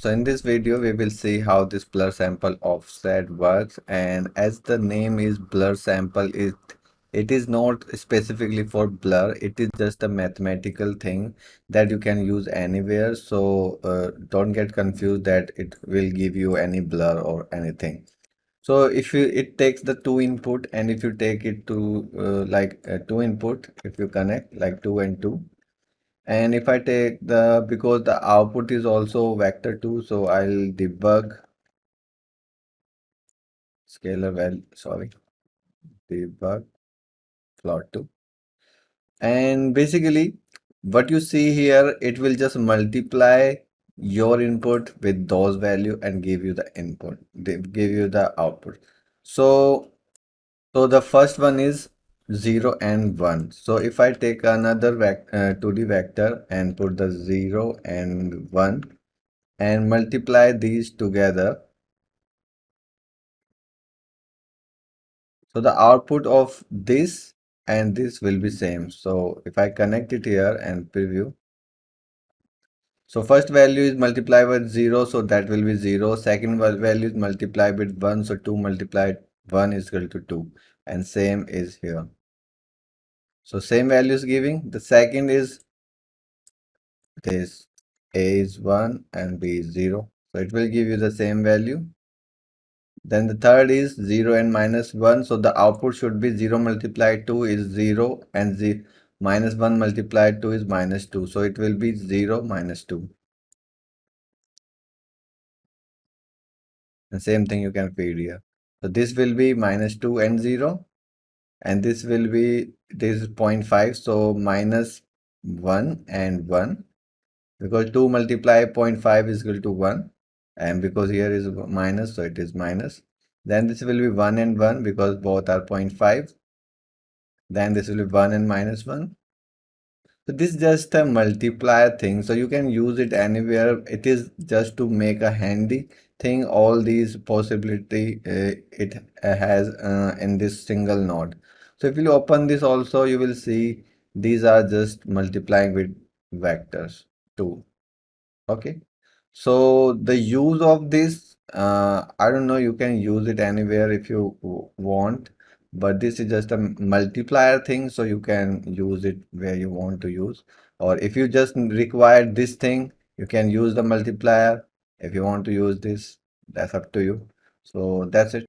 So in this video, we will see how this blur sample offset works. And as the name is blur sample, it is not specifically for blur. It is just a mathematical thing that you can use anywhere. So don't get confused that it will give you any blur or anything. So if you it takes the two input, and if you take it to two input, if you connect like 2 and 2. And if I take because the output is also vector 2, so I'll debug scalar value, sorry, debug plot 2. And basically, what you see here, it will just multiply your input with those value and give you the input, give you the output. So the first one is 0 and 1. So if I take another 2D vector and put the 0 and 1 and multiply these together, so the output of this and this will be same. So if I connect it here and preview, so first value is multiplied with 0, so that will be 0. Second value is multiplied with 1, so 2 multiplied 1 is equal to 2. And same is here. So same value is giving. The second is this, A is 1 and B is 0. So it will give you the same value. Then the third is 0 and minus 1. So the output should be 0 multiplied 2 is 0 and minus 1 multiplied 2 is minus 2. So it will be 0 minus 2. And same thing you can feed here. So this will be minus 2 and 0. And this will be, this is 0.5. So minus 1 and 1. Because 2 multiply 0.5 is equal to 1. And because here is minus, so it is minus. Then this will be 1 and 1 because both are 0.5. Then this will be 1 and minus 1. So this is just a multiplier thing. So you can use it anywhere. It is just to make a handy thing. All these possibility it has in this single node. So if you open this also, you will see these are just multiplying with vectors too. Okay. So the use of this, I don't know, you can use it anywhere if you want, but this is just a multiplier thing, so you can use it where you want to use. Or if you just require this thing, you can use the multiplier. If you want to use this, that's up to you. So that's it.